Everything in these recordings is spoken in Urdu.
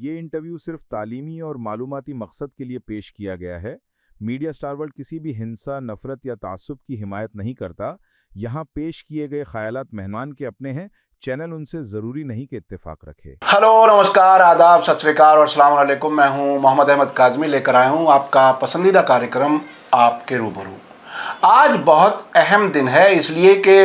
یہ انٹرویو صرف تعلیمی اور معلوماتی مقصد کے لیے پیش کیا گیا ہے۔ میڈیا اسٹار ورلڈ کسی بھی ہنسا، نفرت یا تعصب کی حمایت نہیں کرتا۔ یہاں پیش کیے گئے خیالات مہمان کے اپنے ہیں، چینل ان سے ضروری نہیں کہ اتفاق رکھے۔ ہلو، نمسکار، آداب، ست شری اکال اور السلام علیکم۔ میں ہوں محمد احمد کاظمی، لے کر آیا ہوں آپ کا پسندیدہ کارکرم آپ کے روبرو۔ آج بہت اہم دن ہے، اس لیے کہ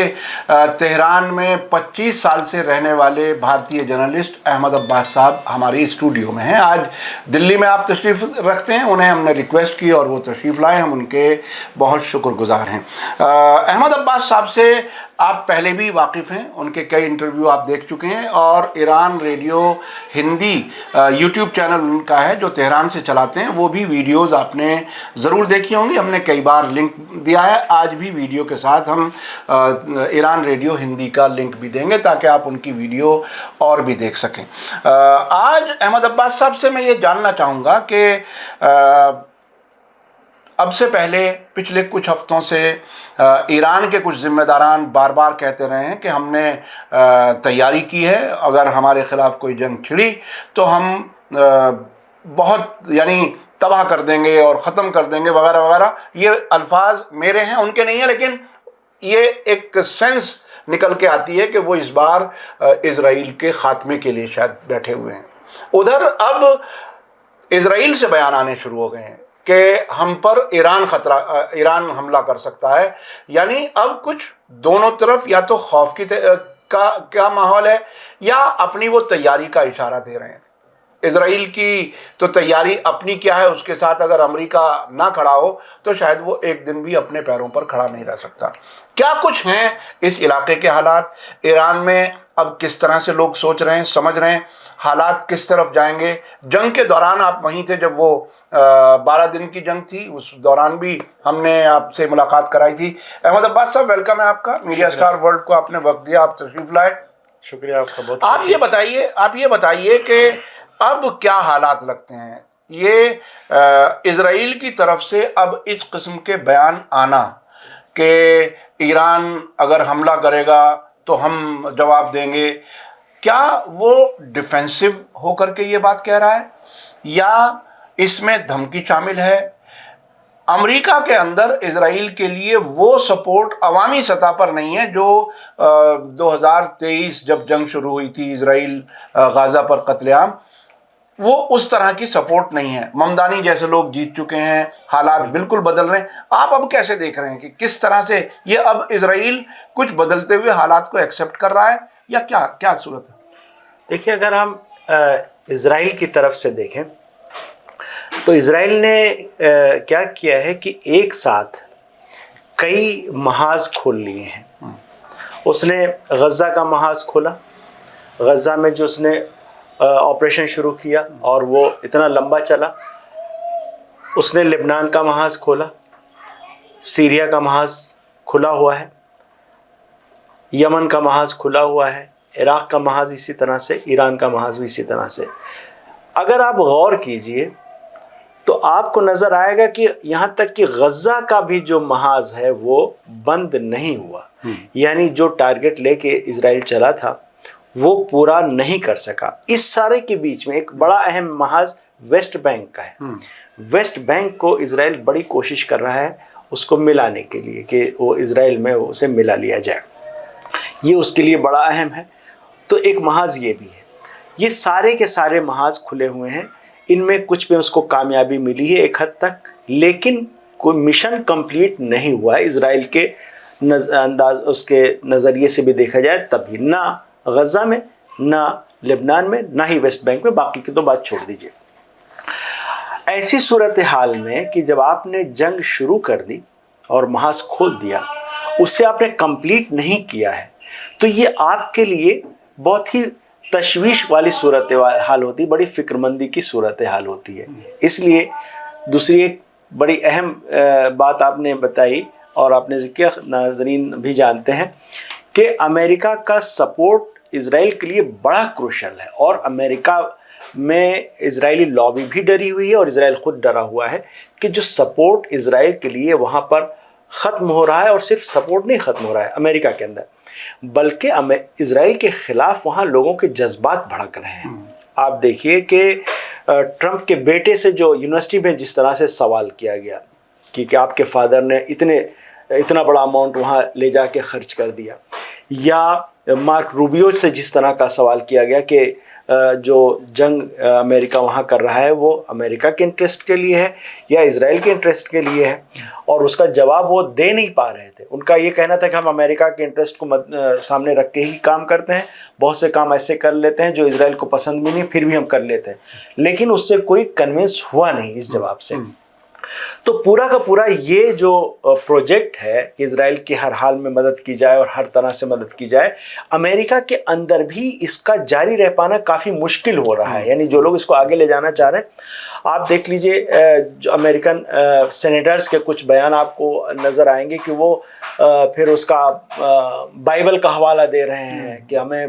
تہران میں 25 سال سے رہنے والے بھارتی جرنلسٹ احمد عباس صاحب ہماری اسٹوڈیو میں ہیں۔ آج دلی میں آپ تشریف رکھتے ہیں، انہیں ہم نے ریکویسٹ کی اور وہ تشریف لائے، ہم ان کے بہت شکر گزار ہیں۔ احمد عباس صاحب سے آپ پہلے بھی واقف ہیں، ان کے کئی انٹرویو آپ دیکھ چکے ہیں، اور Iran radio Hindi YouTube channel ان کا ہے جو تہران سے چلاتے ہیں، وہ بھی ویڈیوز آپ نے ضرور دیکھی ہوں گی، ہم نے کئی بار لنک دیا ہے۔ آج بھی ویڈیو کے ساتھ ہم ایران ریڈیو ہندی کا لنک بھی دیں گے تاکہ آپ ان کی ویڈیو اور بھی دیکھ سکیں۔ آج احمد عباس صاحب سے میں یہ جاننا چاہوں گا کہ اب سے پہلے پچھلے کچھ ہفتوں سے ایران کے کچھ ذمہ داران بار بار کہتے رہے ہیں کہ ہم نے تیاری کی ہے، اگر ہمارے خلاف کوئی جنگ چھڑی تو ہم بہت تباہ کر دیں گے اور ختم کر دیں گے وغیرہ وغیرہ۔ یہ الفاظ میرے ہیں، ان کے نہیں ہیں، لیکن یہ ایک سینس نکل کے آتی ہے کہ وہ اس بار اسرائیل کے خاتمے کے لیے شاید بیٹھے ہوئے ہیں۔ ادھر اب اسرائیل سے بیان آنے شروع ہو گئے ہیں کہ ہم پر ایران حملہ کر سکتا ہے، یعنی اب کچھ دونوں طرف یا تو خوف کا ماحول ہے یا اپنی وہ تیاری کا اشارہ دے رہے ہیں۔ اسرائیل کی تو تیاری اپنی کیا ہے، اس کے ساتھ اگر امریکہ نہ کھڑا ہو تو شاید وہ ایک دن بھی اپنے پیروں پر کھڑا نہیں رہ سکتا۔ کیا کچھ ہیں اس علاقے کے حالات، ایران میں اب کس طرح سے لوگ سوچ رہے ہیں، سمجھ رہے ہیں، حالات کس طرف جائیں گے؟ جنگ کے دوران آپ وہیں تھے جب وہ 12 دن کی جنگ تھی، اس دوران بھی ہم نے آپ سے ملاقات کرائی تھی۔ احمد عباس صاحب، ویلکم ہے آپ کا، میڈیا اسٹار ورلڈ کو آپ نے وقت دیا، آپ تشریف لائے۔ شکریہ آپ کا بہت۔ آپ یہ بتائیے کہ اب کیا حالات لگتے ہیں؟ یہ اسرائیل کی طرف سے اب اس قسم کے بیان آنا کہ ایران اگر حملہ کرے گا تو ہم جواب دیں گے، کیا وہ ڈیفینسو ہو کر کے یہ بات کہہ رہا ہے یا اس میں دھمکی شامل ہے؟ امریکہ کے اندر اسرائیل کے لیے وہ سپورٹ عوامی سطح پر نہیں ہے جو 2023 جب جنگ شروع ہوئی تھی، اسرائیل غزہ پر قتل عام، وہ اس طرح کی سپورٹ نہیں ہے۔ ممدانی جیسے لوگ جیت چکے ہیں، حالات بالکل بدل رہے ہیں۔ آپ اب کیسے دیکھ رہے ہیں کہ کس طرح سے یہ اب اسرائیل کچھ بدلتے ہوئے حالات کو ایکسیپٹ کر رہا ہے یا کیا صورت ہے؟ دیکھیے، اگر ہم اسرائیل کی طرف سے دیکھیں تو اسرائیل نے کیا کیا ہے کہ ایک ساتھ کئی محاذ کھول لیے ہیں۔ اس نے غزہ کا محاذ کھولا، غزہ میں جو اس نے آپریشن شروع کیا اور وہ اتنا لمبا چلا۔ اس نے لبنان کا محاذ کھولا، سیریا کا محاذ کھلا ہوا ہے، یمن کا محاذ کھلا ہوا ہے، عراق کا محاذ اسی طرح سے، ایران کا محاذ بھی اسی طرح سے۔ اگر آپ غور کیجئے تو آپ کو نظر آئے گا کہ یہاں تک کہ غزہ کا بھی جو محاذ ہے وہ بند نہیں ہوا، یعنی جو ٹارگٹ لے کے اسرائیل چلا تھا وہ پورا نہیں کر سکا۔ اس سارے کے بیچ میں ایک بڑا اہم محاذ ویسٹ بینک کا ہے۔ ویسٹ بینک کو اسرائیل بڑی کوشش کر رہا ہے اس کو ملانے کے لیے کہ وہ اسرائیل میں اسے ملا لیا جائے، یہ اس کے لیے بڑا اہم ہے۔ تو ایک محاذ یہ بھی ہے۔ یہ سارے کے سارے محاذ کھلے ہوئے ہیں، ان میں کچھ میں اس کو کامیابی ملی ہے ایک حد تک، لیکن کوئی مشن کمپلیٹ نہیں ہوا ہے اسرائیل کے انداز، اس کے نظریے سے بھی دیکھا جائے تب ہی، نہ غزہ میں، نہ لبنان میں، نہ ہی ویسٹ بینک میں، باقی کی تو بات چھوڑ دیجئے۔ ایسی صورتحال میں کہ جب آپ نے جنگ شروع کر دی اور محاذ کھول دیا، اس سے آپ نے کمپلیٹ نہیں کیا ہے، تو یہ آپ کے لیے بہت ہی تشویش والی صورتحال ہوتی، بڑی فکر مندی کی صورتحال ہوتی ہے۔ اس لیے دوسری ایک بڑی اہم بات آپ نے بتائی اور آپ نے ذکر، ناظرین بھی جانتے ہیں کہ امریکہ کا سپورٹ اسرائیل کے لیے بڑا کروشل ہے، اور امریکہ میں اسرائیلی لابی بھی ڈری ہوئی ہے اور اسرائیل خود ڈرا ہوا ہے کہ جو سپورٹ اسرائیل کے لیے وہاں پر ختم ہو رہا ہے، اور صرف سپورٹ نہیں ختم ہو رہا ہے امریکہ کے اندر، بلکہ اسرائیل کے خلاف وہاں لوگوں کے جذبات بھڑک رہے ہیں۔ آپ دیکھیے کہ ٹرمپ کے بیٹے سے جو یونیورسٹی میں جس طرح سے سوال کیا گیا کہ آپ کے فادر نے اتنا بڑا اماؤنٹ وہاں لے جا کے خرچ کر دیا، یا مارک روبیو سے جس طرح کا سوال کیا گیا کہ جو جنگ امریکہ وہاں کر رہا ہے وہ امریکہ کے انٹرسٹ کے لیے ہے یا اسرائیل کے انٹرسٹ کے لیے ہے، اور اس کا جواب وہ دے نہیں پا رہے تھے۔ ان کا یہ کہنا تھا کہ ہم امریکہ کے انٹرسٹ کو سامنے رکھ کے ہی کام کرتے ہیں، بہت سے کام ایسے کر لیتے ہیں جو اسرائیل کو پسند بھی نہیں، پھر بھی ہم کر لیتے ہیں، لیکن اس سے کوئی کنونس ہوا نہیں اس جواب سے۔ تو پورا کا پورا یہ جو پروجیکٹ ہے کہ اسرائیل کی ہر حال میں مدد کی جائے اور ہر طرح سے مدد کی جائے، امریکہ کے اندر بھی اس کا جاری رہ پانا کافی مشکل ہو رہا ہے۔ یعنی جو لوگ اس کو آگے لے جانا چاہ رہے ہیں، آپ دیکھ لیجئے جو امریکن سینیٹرز کے کچھ بیان آپ کو نظر آئیں گے کہ وہ پھر اس کا بائبل کا حوالہ دے رہے ہیں کہ ہمیں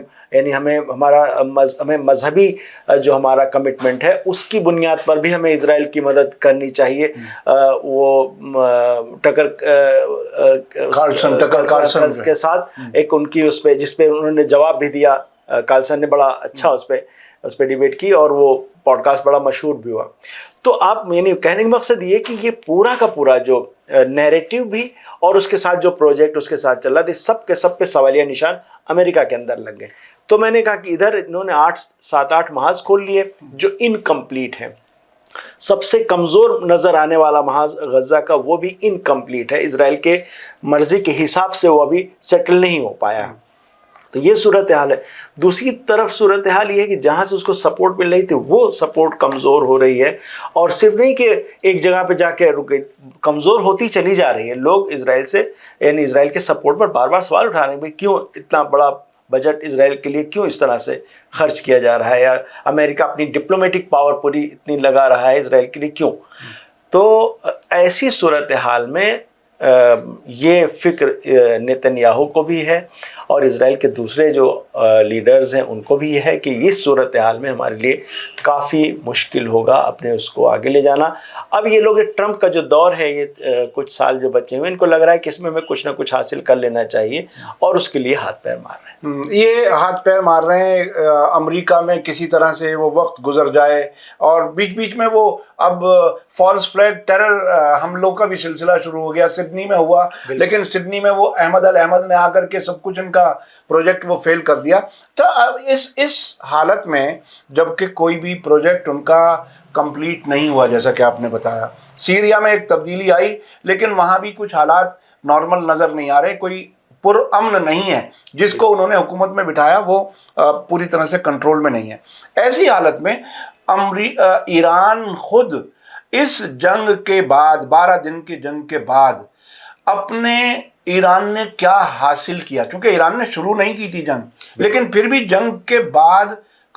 مذہبی جو ہمارا کمٹمنٹ ہے اس کی بنیاد پر بھی ہمیں اسرائیل کی مدد کرنی چاہیے۔ وہ ٹکر کارلسن کے ساتھ ایک ان کی اس پہ جس پہ انہوں نے جواب بھی دیا، کارلسن نے بڑا اچھا اس پہ ڈیبیٹ کی اور وہ پوڈ کاسٹ بڑا مشہور بھی ہوا۔ تو آپ یعنی کہنے کا مقصد یہ کہ یہ پورا کا پورا جو نیریٹو بھی اور اس کے ساتھ جو پروجیکٹ اس کے ساتھ چل رہا تھا، سب کے سب پہ سوالیہ نشان امریکہ کے اندر لگ گئے۔ تو میں نے کہا کہ ادھر انہوں نے 7-8 محاذ کھول لیے جو انکمپلیٹ ہیں۔ سب سے کمزور نظر آنے والا محاذ غزہ کا وہ بھی انکمپلیٹ ہے، اسرائیل کے مرضی کے حساب سے وہ ابھی سیٹل نہیں ہو پایا ہے۔ تو یہ صورتحال ہے۔ دوسری طرف صورتحال یہ ہے کہ جہاں سے اس کو سپورٹ مل رہی تھی وہ سپورٹ کمزور ہو رہی ہے، اور صرف نہیں کہ ایک جگہ پہ جا کے رک گئی، کمزور ہوتی چلی جا رہی ہے۔ لوگ اسرائیل سے یعنی اسرائیل کے سپورٹ پر بار بار سوال اٹھا رہے ہیں، بھئی کیوں اتنا بڑا بجٹ اسرائیل کے لیے کیوں اس طرح سے خرچ کیا جا رہا ہے، یا امریکہ اپنی ڈپلومیٹک پاور پوری اتنی لگا رہا ہے اسرائیل کے لیے کیوں؟ تو ایسی صورتحال میں یہ فکر نیتنیاہو کو بھی ہے اور اسرائیل کے دوسرے جو لیڈرز ہیں ان کو بھی یہ ہے کہ اس صورتحال میں ہمارے لیے کافی مشکل ہوگا اپنے اس کو آگے لے جانا۔ اب یہ لوگ ٹرمپ کا جو دور ہے، یہ کچھ سال جو بچے ہوئے، ان کو لگ رہا ہے کہ اس میں ہمیں کچھ نہ کچھ حاصل کر لینا چاہیے، اور اس کے لیے ہاتھ پیر مار رہے ہیں۔ یہ ہاتھ پیر مار رہے ہیں امریکہ میں کسی طرح سے وہ وقت گزر جائے، اور بیچ بیچ میں وہ اب فالس فلیگ ٹیرر حملوں کا بھی سلسلہ شروع ہو گیا۔ سڈنی میں ہوا، لیکن سڈنی میں وہ احمد الحمد نے آ کر کے سب کچھ ان کا پروجیکٹ وہ فیل کر دیا۔ تو اب اس حالت میں جب کہ کوئی بھی پروجیکٹ ان کا کمپلیٹ نہیں ہوا، جیسا کہ آپ نے بتایا، سیریا میں ایک تبدیلی آئی لیکن وہاں بھی کچھ حالات نارمل نظر نہیں آ رہے، کوئی پرامن نہیں ہے، جس کو انہوں نے حکومت میں بٹھایا وہ پوری طرح سے کنٹرول میں نہیں ہے۔ ایسی حالت میں ایران خود اس جنگ کے بعد، 12 دن کی جنگ کے بعد، اپنے ایران نے کیا حاصل کیا؟ چونکہ ایران نے شروع نہیں کی تھی جنگ، لیکن پھر بھی جنگ کے بعد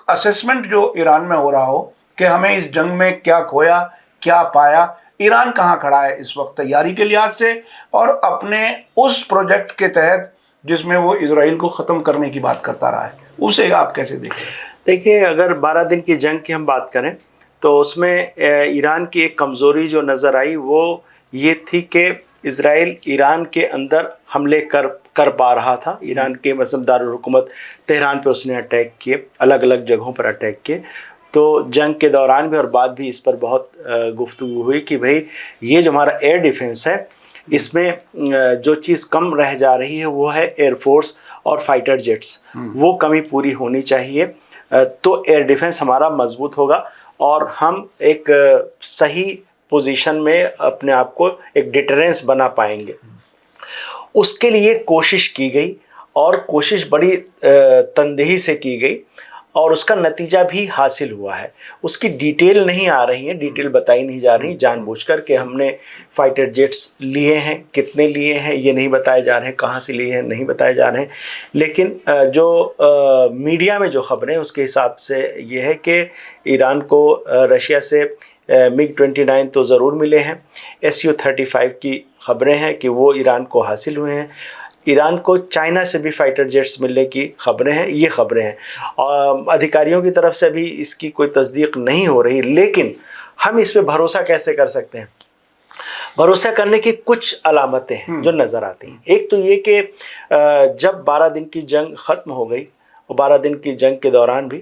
اسیسمنٹ جو ایران میں ہو رہا ہو کہ ہمیں اس جنگ میں کیا کھویا، کیا پایا، ایران کہاں کھڑا ہے اس وقت تیاری کے لحاظ سے، اور اپنے اس پروجیکٹ کے تحت جس میں وہ اسرائیل کو ختم کرنے کی بات کرتا رہا ہے، اسے آپ کیسے دیکھیں؟ دیکھیں، اگر 12 دن کی جنگ کی ہم بات کریں تو اس میں ایران کی ایک کمزوری جو نظر آئی وہ یہ تھی کہ اسرائیل ایران کے اندر حملے کر پا رہا تھا۔ ایران کے مثلا دارالحکومت تہران پہ اس نے اٹیک کیے، الگ الگ جگہوں پر اٹیک کیے۔ تو جنگ کے دوران بھی اور بعد بھی اس پر بہت گفتگو ہوئی کہ بھئی یہ جو ہمارا ایئر ڈیفنس ہے، اس میں جو چیز کم رہ جا رہی ہے وہ ہے ایئر فورس اور فائٹر جیٹس، وہ کمی پوری ہونی چاہیے، تو ایئر ڈیفنس ہمارا مضبوط ہوگا اور ہم ایک صحیح پوزیشن میں اپنے آپ کو ایک ڈیٹرنس بنا پائیں گے۔ اس کے لیے کوشش کی گئی، اور کوشش بڑی تندہی سے کی گئی، اور اس کا نتیجہ بھی حاصل ہوا ہے۔ اس کی ڈیٹیل نہیں آ رہی ہیں، ڈیٹیل بتائی نہیں جا رہی جان بوجھ کر کہ ہم نے فائٹر جیٹس لیے ہیں، کتنے لیے ہیں یہ نہیں بتائے جا رہے ہیں، کہاں سے لیے ہیں نہیں بتائے جا رہے ہیں۔ لیکن جو میڈیا میں جو خبریں اس کے حساب سے یہ ہے کہ ایران کو رشیا سے MiG-29 تو ضرور ملے ہیں، Su-35 کی خبریں ہیں کہ وہ ایران کو حاصل ہوئے ہیں، ایران کو چائنا سے بھی فائٹر جیٹس ملنے کی خبریں ہیں، یہ خبریں ہیں۔ ادھیکاریوں کی طرف سے بھی اس کی کوئی تصدیق نہیں ہو رہی، لیکن ہم اس پہ بھروسہ کیسے کر سکتے ہیں؟ بھروسہ کرنے کی کچھ علامتیں ہیں جو نظر آتی ہیں۔ ایک تو یہ کہ جب 12 دن کی جنگ ختم ہو گئی، اور 12 دن کی جنگ کے دوران بھی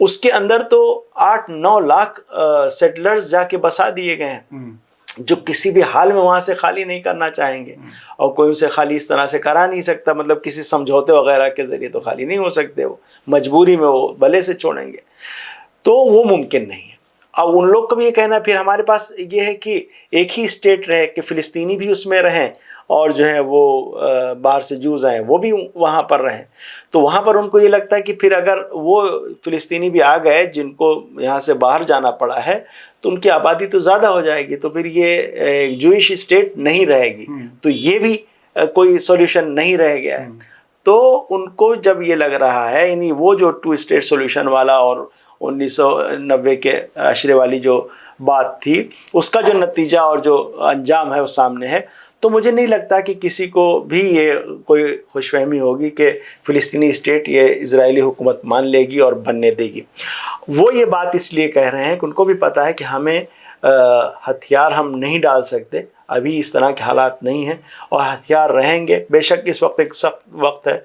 اس کے اندر تو 8-9 لاکھ سیٹلرز جا کے بسا دیے گئے ہیں جو کسی بھی حال میں وہاں سے خالی نہیں کرنا چاہیں گے، اور کوئی اسے خالی اس طرح سے کرا نہیں سکتا، مطلب کسی سمجھوتے وغیرہ کے ذریعے تو خالی نہیں ہو سکتے، وہ مجبوری میں وہ بلے سے چھوڑیں گے، تو وہ ممکن نہیں ہے۔ اب ان لوگ کا بھی یہ کہنا ہے، پھر ہمارے پاس یہ ہے کہ ایک ہی اسٹیٹ رہے، کہ فلسطینی بھی اس میں رہیں اور جو ہے وہ باہر سے جوز آئیں وہ بھی وہاں پر رہیں، تو وہاں پر ان کو یہ لگتا ہے کہ پھر اگر وہ فلسطینی بھی آ گئے جن کو یہاں سے باہر جانا پڑا ہے تو ان کی آبادی تو زیادہ ہو جائے گی، تو پھر یہ جوئش اسٹیٹ نہیں رہے گی، تو یہ بھی کوئی سولوشن نہیں رہ گیا ہے۔ تو ان کو جب یہ لگ رہا ہے، یعنی وہ جو 2 اسٹیٹ سولوشن والا اور 1990 کے عشرے والی جو بات تھی، اس کا جو نتیجہ اور جو انجام ہے وہ سامنے ہے، تو مجھے نہیں لگتا کہ کسی کو بھی یہ کوئی خوش فہمی ہوگی کہ فلسطینی اسٹیٹ یہ اسرائیلی حکومت مان لے گی اور بننے دے گی۔ وہ یہ بات اس لیے کہہ رہے ہیں کہ ان کو بھی پتہ ہے کہ ہمیں ہتھیار ہم نہیں ڈال سکتے، ابھی اس طرح کے حالات نہیں ہیں، اور ہتھیار رہیں گے، بے شک اس وقت ایک سخت وقت ہے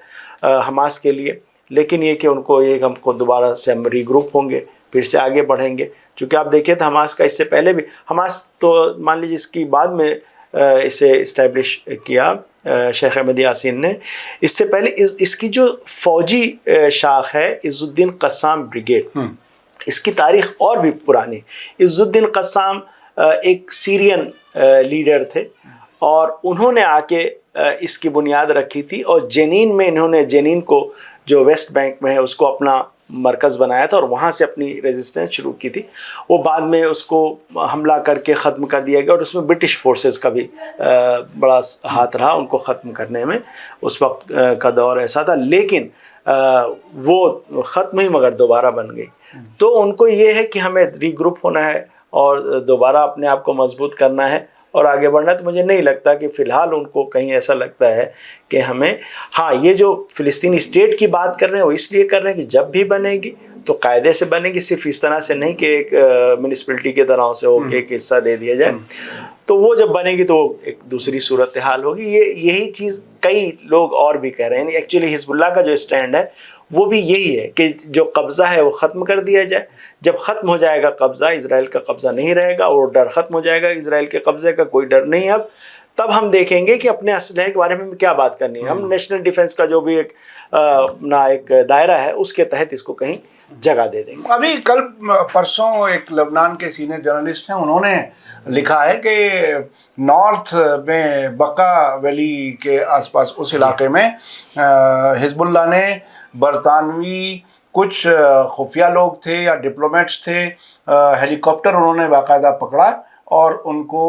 حماس کے لیے، لیکن یہ کہ ان کو ایک ہم کو دوبارہ سے ہم ری گروپ ہوں گے، پھر سے آگے بڑھیں گے، چونکہ آپ دیکھیں تو حماس کا اس سے پہلے بھی، حماس تو مان لیجیے اس کی بعد میں اسے اسٹیبلش کیا شیخ احمد یاسین نے، اس سے پہلے اس کی جو فوجی شاخ ہے عز الدین قسام بریگیڈ، اس کی تاریخ اور بھی پرانی۔ عز الدین قسام ایک سیرین لیڈر تھے، اور انہوں نے آ کے اس کی بنیاد رکھی تھی، اور جنین میں انہوں نے جنین کو جو ویسٹ بینک میں ہے اس کو اپنا مرکز بنایا تھا، اور وہاں سے اپنی ریزسٹنس شروع کی تھی۔ وہ بعد میں اس کو حملہ کر کے ختم کر دیا گیا، اور اس میں برٹش فورسز کا بھی بڑا ہاتھ رہا ان کو ختم کرنے میں، اس وقت کا دور ایسا تھا، لیکن وہ ختم ہی مگر دوبارہ بن گئی۔ تو ان کو یہ ہے کہ ہمیں ری گروپ ہونا ہے اور دوبارہ اپنے آپ کو مضبوط کرنا ہے اور آگے بڑھنا ہے۔ تو مجھے نہیں لگتا کہ فی الحال ان کو کہیں ایسا لگتا ہے کہ ہمیں، ہاں یہ جو فلسطینی اسٹیٹ کی بات کر رہے ہیں وہ اس لیے کر رہے ہیں کہ جب بھی بنے گی تو قاعدے سے بنے گی، صرف اس طرح سے نہیں کہ ایک میونسپلٹی کے طرح سے ہو کہ ایک حصہ دے دیا جائے، تو وہ جب بنے گی تو ایک دوسری صورتحال ہوگی۔ یہی چیز کئی لوگ اور بھی کہہ رہے ہیں، ایکچولی حزب اللہ کا جو اسٹینڈ ہے وہ بھی یہی ہے کہ جو قبضہ ہے وہ ختم کر دیا جائے، جب ختم ہو جائے گا قبضہ، اسرائیل کا قبضہ نہیں رہے گا، اور ڈر ختم ہو جائے گا، اسرائیل کے قبضے کا کوئی ڈر نہیں اب، تب ہم دیکھیں گے کہ اپنے اسلحے کے بارے میں کیا بات کرنی ہے۔ ہم نیشنل ڈیفنس کا جو بھی ایک دائرہ ہے اس کے تحت اس کو کہیں جگہ دے دیں گے۔ ابھی کل پرسوں ایک لبنان کے سینئر جرنلسٹ ہیں، انہوں نے لکھا ہے کہ نارتھ میں بقا ویلی کے آس پاس اس علاقے میں حزب اللہ نے برطانوی کچھ خفیہ لوگ تھے یا ڈپلومیٹس تھے، ہیلی کاپٹر انہوں نے باقاعدہ پکڑا اور ان کو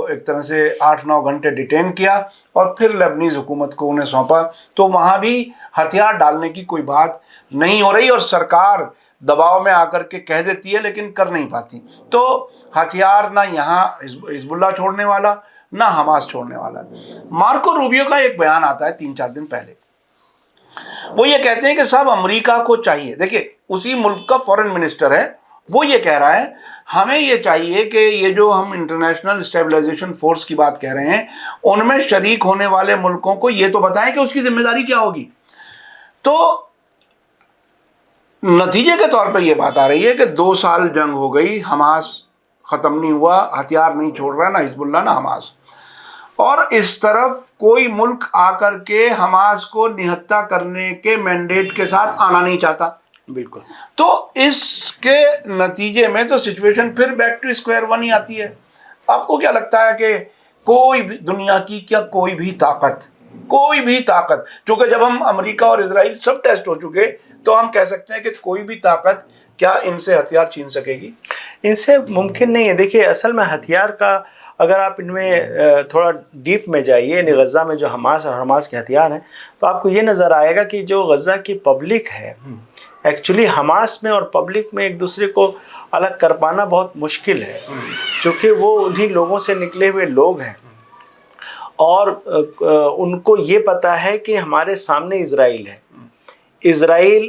ایک طرح سے 8-9 گھنٹے ڈیٹین کیا اور پھر لیبنیز حکومت کو انہیں سونپا۔ تو وہاں بھی ہتھیار ڈالنے کی کوئی بات نہیں ہو رہی، اور سرکار دباؤ میں آ کر کے کہہ دیتی ہے لیکن کر نہیں پاتی۔ تو ہتھیار نہ یہاں حزب اللہ چھوڑنے والا نہ حماس چھوڑنے والا۔ مارکو روبیو کا ایک بیان آتا ہے 3-4 دن پہلے، وہ یہ کہتے ہیں کہ صاحب امریکہ کو چاہیے، دیکھیں اسی ملک کا فورن منسٹر ہے، وہ یہ کہہ رہا ہے ہمیں یہ چاہیے کہ یہ جو ہم انٹرنیشنل اسٹیبلائزیشن فورس کی بات کہہ رہے ہیں ان میں شریک ہونے والے ملکوں کو یہ تو بتائیں کہ اس کی ذمہ داری کیا ہوگی۔ تو نتیجے کے طور پہ یہ بات آ رہی ہے کہ 2 سال جنگ ہو گئی، حماس ختم نہیں ہوا، ہتھیار نہیں چھوڑ رہا نہ حزب اللہ نہ حماس، اور اس طرف کوئی ملک آ کر کے حماس کو نہتہ کرنے کے مینڈیٹ کے ساتھ آنا نہیں چاہتا۔ بالکل، تو اس کے نتیجے میں تو سچویشن پھر بیک ٹو اسکوائر ون ہی آتی ہے۔ آپ کو کیا لگتا ہے کہ کوئی بھی دنیا کی کیا کوئی بھی طاقت، چونکہ جب ہم امریکہ اور اسرائیل سب ٹیسٹ ہو چکے تو ہم کہہ سکتے ہیں کہ کوئی بھی طاقت کیا ان سے ہتھیار چھین سکے گی؟ ان سے ممکن نہیں ہے۔ دیکھیے اصل میں ہتھیار کا اگر آپ ان میں تھوڑا ڈیپ میں جائیے، یعنی غزہ میں جو حماس اور حماس کے ہتھیار ہیں، تو آپ کو یہ نظر آئے گا کہ جو غزہ کی پبلک ہے، ایکچولی حماس میں اور پبلک میں ایک دوسرے کو الگ کر پانا بہت مشکل ہے، چونکہ وہ انہی لوگوں سے نکلے ہوئے لوگ ہیں، اور ان کو یہ پتہ ہے کہ ہمارے سامنے اسرائیل ہے، اسرائیل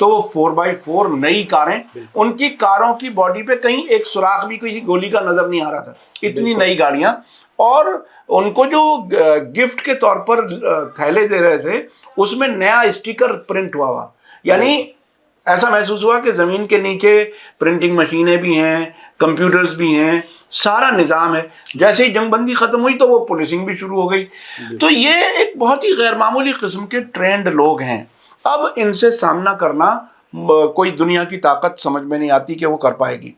تو وہ 4x4 نئی کاریں، ان کی کاروں کی باڈی پہ کہیں ایک سوراخ بھی کسی گولی کا نظر نہیں آ رہا تھا، اتنی نئی گاڑیاں. اور ان کو جو گفٹ کے طور پر تھیلے دے رہے تھے اس میں نیا اسٹیکر پرنٹ ہوا، یعنی ایسا محسوس ہوا کہ زمین کے نیچے پرنٹنگ مشینیں بھی ہیں، کمپیوٹرز بھی ہیں، سارا نظام ہے. جیسے ہی جنگ بندی ختم ہوئی تو وہ پولیسنگ بھی شروع ہو گئی. تو یہ ایک بہت ہی غیر معمولی قسم کے ٹرینڈ لوگ ہیں. اب ان سے سامنا کرنا کوئی دنیا کی طاقت سمجھ میں نہیں آتی کہ وہ کر پائے گی.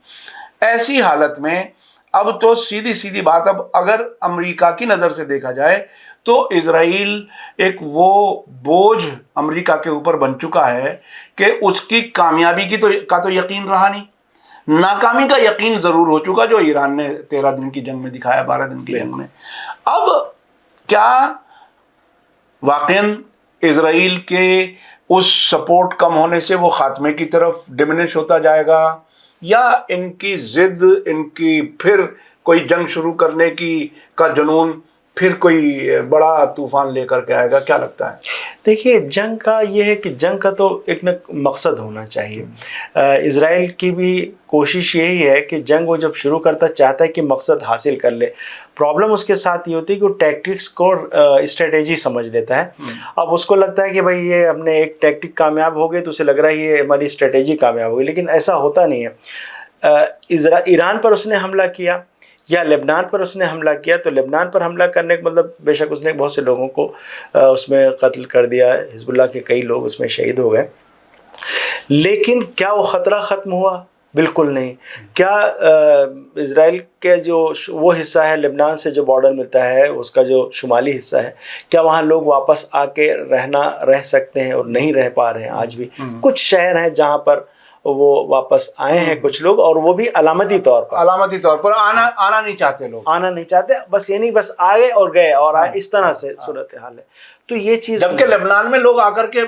ایسی حالت میں اب تو سیدھی بات، اب اگر امریکہ کی نظر سے دیکھا جائے تو اسرائیل ایک وہ بوجھ امریکہ کے اوپر بن چکا ہے کہ اس کی کامیابی کا تو یقین رہا نہیں، ناکامی کا یقین ضرور ہو چکا جو ایران نے 13 دن کی جنگ میں دکھایا، 12 دن کی جنگ میں. اب کیا واقعاً اسرائیل کے اس سپورٹ کم ہونے سے وہ خاتمے کی طرف ڈیمینش ہوتا جائے گا، یا ان کی ضد، ان کی پھر کوئی جنگ شروع کرنے کا جنون پھر کوئی بڑا طوفان لے کر کے آئے گا؟ کیا لگتا ہے؟ دیکھیے، جنگ کا یہ ہے کہ جنگ کا تو ایک مقصد ہونا چاہیے. اسرائیل کی بھی کوشش یہی ہے کہ جنگ وہ جب شروع کرتا چاہتا ہے کہ مقصد حاصل کر لے. پرابلم اس کے ساتھ یہ ہوتی ہے کہ وہ ٹیکٹکس کو اسٹریٹجی سمجھ لیتا ہے. اب اس کو لگتا ہے کہ بھائی یہ ہم نے ایک ٹیکٹک کامیاب ہو گئی تو اسے لگ رہا ہے یہ ہماری اسٹریٹجی کامیاب ہو گئی، لیکن ایسا ہوتا نہیں ہے. ایران پر اس نے حملہ کیا یا لبنان پر اس نے حملہ کیا، تو لبنان پر حملہ کرنے کا مطلب بے شک اس نے بہت سے لوگوں کو اس میں قتل کر دیا، حزب اللہ کے کئی لوگ اس میں شہید ہو گئے، لیکن کیا وہ خطرہ ختم ہوا؟ بالکل نہیں. کیا اسرائیل کے جو وہ حصہ ہے لبنان سے جو بارڈر ملتا ہے، اس کا جو شمالی حصہ ہے، کیا وہاں لوگ واپس آ کے رہ سکتے ہیں؟ اور نہیں رہ پا رہے ہیں. آج بھی کچھ شہر ہیں جہاں پر وہ واپس آئے ہیں کچھ لوگ، اور وہ بھی علامتی طور پر آنا نہیں چاہتے، لوگ آنا نہیں چاہتے. بس یہ نہیں، بس آئے اور گئے اور آئے، اس طرح سے صورتحال ہے. تو یہ چیز، جبکہ لبنان میں لوگ آ کر کے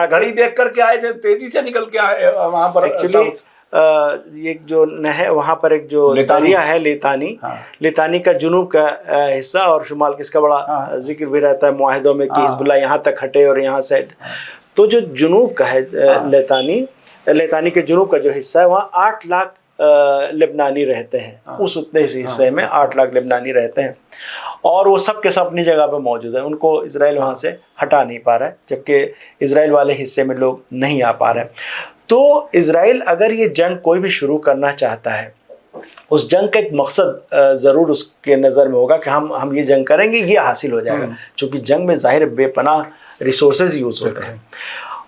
گھڑی دیکھ کر کے آئے تھے، تیزی سے نکل کے آئے وہاں پر. ایکچولی ایک جو نہر وہاں پر ایک جو دریا ہے لیتانی کا جنوب کا حصہ اور شمال کا، اس کا بڑا ذکر بھی رہتا ہے معاہدوں میں کہ حزب اللہ یہاں تک ہٹے اور یہاں سے. تو جو جنوب کا ہے لیتانی کے جنوب کا جو حصہ ہے، وہاں 8 لاکھ لبنانی رہتے ہیں. اس اتنے حصے میں 8 لاکھ لبنانی رہتے ہیں، اور وہ سب کے سب اپنی جگہ پہ موجود ہیں. ان کو اسرائیل وہاں سے ہٹا نہیں پا رہا ہے، جبکہ اسرائیل والے حصے میں لوگ نہیں آ پا رہے ہیں. تو اسرائیل اگر یہ جنگ کوئی بھی شروع کرنا چاہتا ہے، اس جنگ کا ایک مقصد ضرور اس کے نظر میں ہوگا کہ ہم یہ جنگ کریں گے، یہ حاصل ہو جائے گا. چونکہ جنگ میں ظاہر بے پناہ ریسورسز یوز ہوتے ہیں،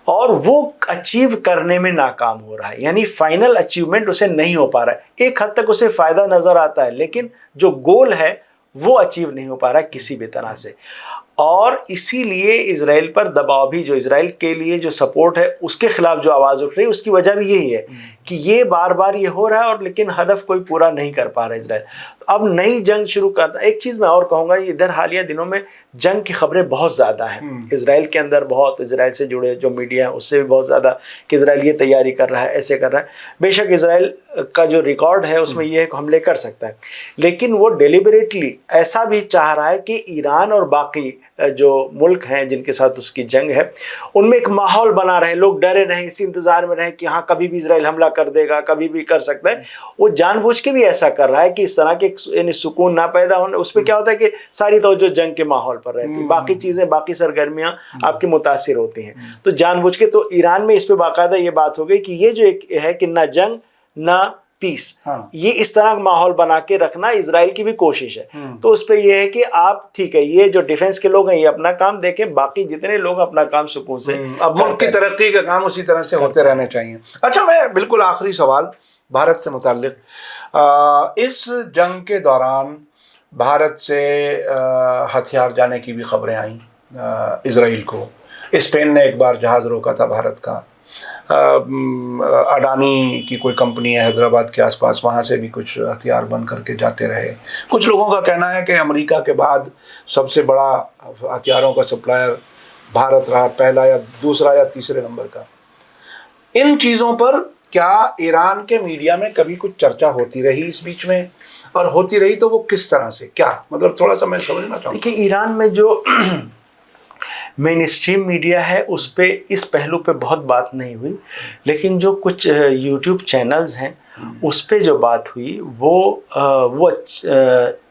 اور وہ اچیو کرنے میں ناکام ہو رہا ہے. یعنی فائنل اچیومنٹ اسے نہیں ہو پا رہا ہے. ایک حد تک اسے فائدہ نظر آتا ہے، لیکن جو گول ہے وہ اچیو نہیں ہو پا رہا ہے کسی بھی طرح سے. اور اسی لیے اسرائیل پر دباؤ بھی، جو اسرائیل کے لیے جو سپورٹ ہے اس کے خلاف جو آواز اٹھ رہی ہے، اس کی وجہ بھی یہی ہے کہ یہ بار بار یہ ہو رہا ہے، اور لیکن ہدف کوئی پورا نہیں کر پا رہا ہے اسرائیل. اب نئی جنگ شروع کرنا. ایک چیز میں اور کہوں گا، ادھر حالیہ دنوں میں جنگ کی خبریں بہت زیادہ ہیں اسرائیل کے اندر. بہت اسرائیل سے جڑے جو میڈیا ہے اس سے بھی بہت زیادہ کہ اسرائیل یہ تیاری کر رہا ہے، ایسے کر رہا ہے. بے شک اسرائیل کا جو ریکارڈ ہے اس میں یہ ہے کہ حملے کر سکتا ہے، لیکن وہ ڈیلیبریٹلی ایسا بھی چاہ رہا ہے کہ ایران اور باقی جو ملک ہیں جن کے ساتھ اس کی جنگ ہے، ان میں ایک ماحول بنا رہے، لوگ ڈرے رہیں، اسی انتظار میں رہیں کہ ہاں کبھی بھی اسرائیل حملہ کر دے گا، کبھی بھی کر سکتا ہے. وہ جان بوجھ کے بھی ایسا کر رہا ہے کہ اس طرح کے یعنی سکون نہ پیدا ہونے. اس پہ کیا ہوتا ہے کہ ساری توجہ جنگ کے ماحول پر رہتی ہے، باقی چیزیں، باقی سرگرمیاں آپ کی متاثر ہوتی ہیں. تو جان بوجھ کے تو ایران میں اس پہ باقاعدہ یہ بات ہو گئی کہ یہ جو ایک ہے کہ نہ جنگ نہ پیس، یہ اس طرح ماحول بنا کے رکھنا اسرائیل کی بھی کوشش ہے. تو اس پہ یہ ہے کہ آپ ٹھیک ہے، یہ جو ڈیفنس کے لوگ ہیں یہ اپنا کام دیکھیں، باقی جتنے لوگ اپنا کام سکون سے. اب ملک کی ترقی کا کام اسی طرح سے ہوتے رہنے چاہیے. اچھا، میں بالکل آخری سوال بھارت سے متعلق. اس جنگ کے دوران بھارت سے ہتھیار جانے کی بھی خبریں آئیں اسرائیل کو. اسپین نے ایک بار جہاز روکا تھا بھارت کا. اڈانی کی کوئی کمپنی ہے حیدرآباد کے آس پاس، وہاں سے بھی کچھ ہتھیار بن کر کے جاتے رہے. کچھ لوگوں کا کہنا ہے کہ امریکہ کے بعد سب سے بڑا ہتھیاروں کا سپلائر بھارت رہا، پہلا یا دوسرا یا تیسرے نمبر کا. ان چیزوں پر کیا ایران کے میڈیا میں کبھی کچھ چرچا ہوتی رہی اس بیچ میں؟ اور ہوتی رہی تو وہ کس طرح سے؟ کیا مطلب تھوڑا سا میں سمجھنا چاہوں گا. دیکھیے، ایران میں جو مین اسٹریم میڈیا ہے اس پہ اس پہلو پہ بہت بات نہیں ہوئی، لیکن جو کچھ یوٹیوب چینلز ہیں اس پہ جو بات ہوئی وہ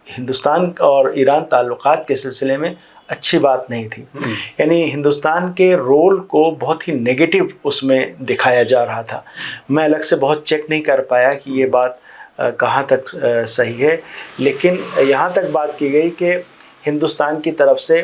ہندوستان اور ایران تعلقات کے سلسلے میں اچھی بات نہیں تھی. یعنی ہندوستان کے رول کو بہت ہی نیگیٹو اس میں دکھایا جا رہا تھا. میں الگ سے بہت چیک نہیں کر پایا کہ یہ بات کہاں تک صحیح ہے، لیکن یہاں تک بات کی گئی کہ ہندوستان کی طرف سے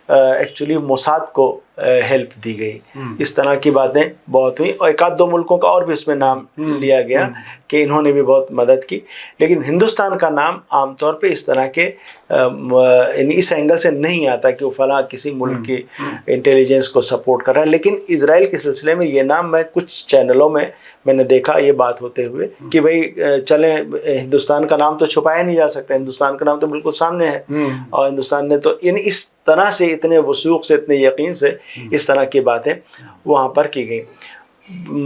ایکچولی موساد کو ہیلپ دی گئی. اس طرح کی باتیں بہت ہوئیں، اور ایک آدھ دو ملکوں کا اور بھی اس میں نام لیا گیا کہ انہوں نے بھی بہت مدد کی، لیکن ہندوستان کا نام عام طور پہ اس طرح کے اس اینگل سے نہیں آتا کہ وہ فلاں کسی ملک کی انٹیلیجنس کو سپورٹ کر رہا ہے. لیکن اسرائیل کے سلسلے میں یہ نام میں کچھ چینلوں میں نے دیکھا یہ بات ہوتے ہوئے کہ بھئی چلیں ہندوستان کا نام تو چھپایا نہیں جا سکتا، ہندوستان کا نام تو بالکل سامنے ہے، اور ہندوستان نے تو یعنی اس طرح سے اتنے وثوق سے اتنے یقین سے اس طرح کی باتیں وہاں پر کی گئیں.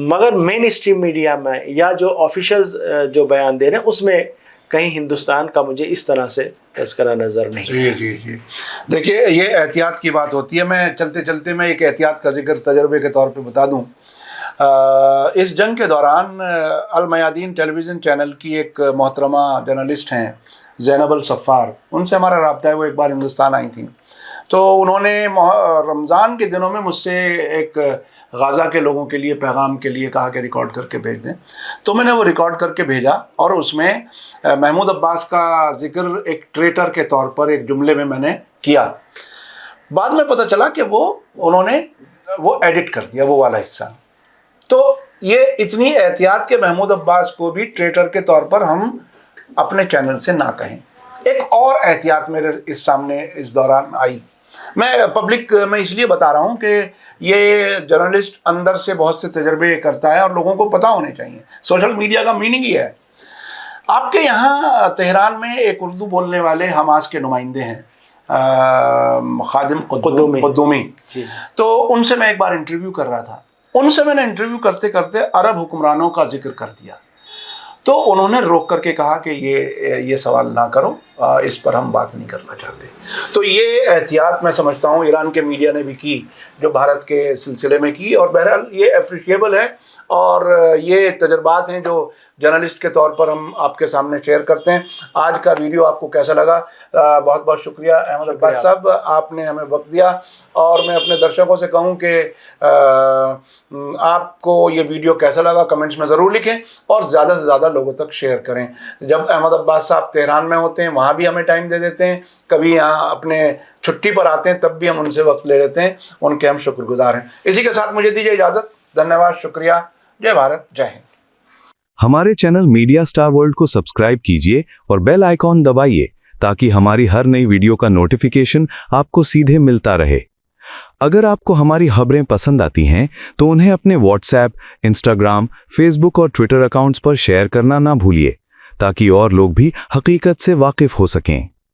مگر مین اسٹریم میڈیا میں یا جو آفیشلز جو بیان دے رہے ہیں اس میں کہیں ہندوستان کا مجھے اس طرح سے تذکرہ نظر نہیں. جی دیکھیے یہ احتیاط کی بات ہوتی ہے. میں چلتے چلتے میں ایک احتیاط کا ذکر تجربے کے طور پہ بتا دوں. اس جنگ کے دوران المیادین ٹیلی ویژن چینل کی ایک محترمہ جرنلسٹ ہیں زینب الصفار، ان سے ہمارا رابطہ ہے. وہ ایک بار ہندوستان آئی تھیں تو انہوں نے رمضان کے دنوں میں مجھ سے ایک غازہ کے لوگوں کے لیے پیغام کے لیے کہا کہ ریکارڈ کر کے بھیج دیں. تو میں نے وہ ریکارڈ کر کے بھیجا، اور اس میں محمود عباس کا ذکر ایک ٹریٹر کے طور پر ایک جملے میں نے کیا. بعد میں پتہ چلا کہ انہوں نے وہ ایڈٹ کر دیا وہ والا حصہ. تو یہ اتنی احتیاط کہ محمود عباس کو بھی ٹریٹر کے طور پر ہم اپنے چینل سے نہ کہیں. ایک اور احتیاط میرے اس سامنے اس دوران آئی. میں پبلک میں اس لیے بتا رہا ہوں کہ یہ جرنلسٹ اندر سے بہت سے تجربے کرتا ہے اور لوگوں کو پتہ ہونے چاہیے. سوشل میڈیا کا میننگ یہ ہے. آپ کے یہاں تہران میں ایک اردو بولنے والے حماس کے نمائندے ہیں خادم قدومی. تو ان سے میں ایک بار انٹرویو کر رہا تھا. ان سے میں نے انٹرویو کرتے کرتے عرب حکمرانوں کا ذکر کر دیا. تو انہوں نے روک کر کے کہا کہ یہ سوال نہ کرو، اس پر ہم بات نہیں کرنا چاہتے. تو یہ احتیاط میں سمجھتا ہوں ایران کے میڈیا نے بھی کی جو بھارت کے سلسلے میں کی، اور بہرحال یہ اپریشیبل ہے. اور یہ تجربات ہیں جو جرنلسٹ کے طور پر ہم آپ کے سامنے شیئر کرتے ہیں. آج کا ویڈیو آپ کو کیسا لگا؟ بہت بہت شکریہ احمد عباس صاحب، آپ نے ہمیں وقت دیا. اور میں اپنے درشکوں سے کہوں کہ آپ کو یہ ویڈیو کیسا لگا کمنٹس میں ضرور لکھیں، اور زیادہ سے زیادہ لوگوں تک شیئر کریں. جب احمد عباس صاحب تہران میں ہوتے ہیں وہاں بھی ہمیں ٹائم دے دیتے ہیں، کبھی یہاں اپنے چھٹی پر آتے ہیں تب بھی ہم ان سے وقت لے لیتے ہیں. ان کے ہم شکر گزار ہیں. اسی کے ساتھ مجھے دیجیے اجازت. دھنیہ واد، شکریہ. جے بھارت، جے ہند. ہمارے چینل میڈیا سٹار ورلڈ کو سبسکرائب کیجیے اور بیل آئیکن دبائیے تاکہ ہماری ہر نئی ویڈیو کا نوٹیفیکیشن آپ کو سیدھے ملتا رہے. اگر آپ کو ہماری خبریں پسند آتی ہیں تو انہیں اپنے واٹس ایپ، انسٹاگرام، فیس بک اور ٹویٹر اکاؤنٹس پر شیئر کرنا نہ بھولیے تاکہ اور لوگ بھی حقیقت سے واقف ہو سکیں.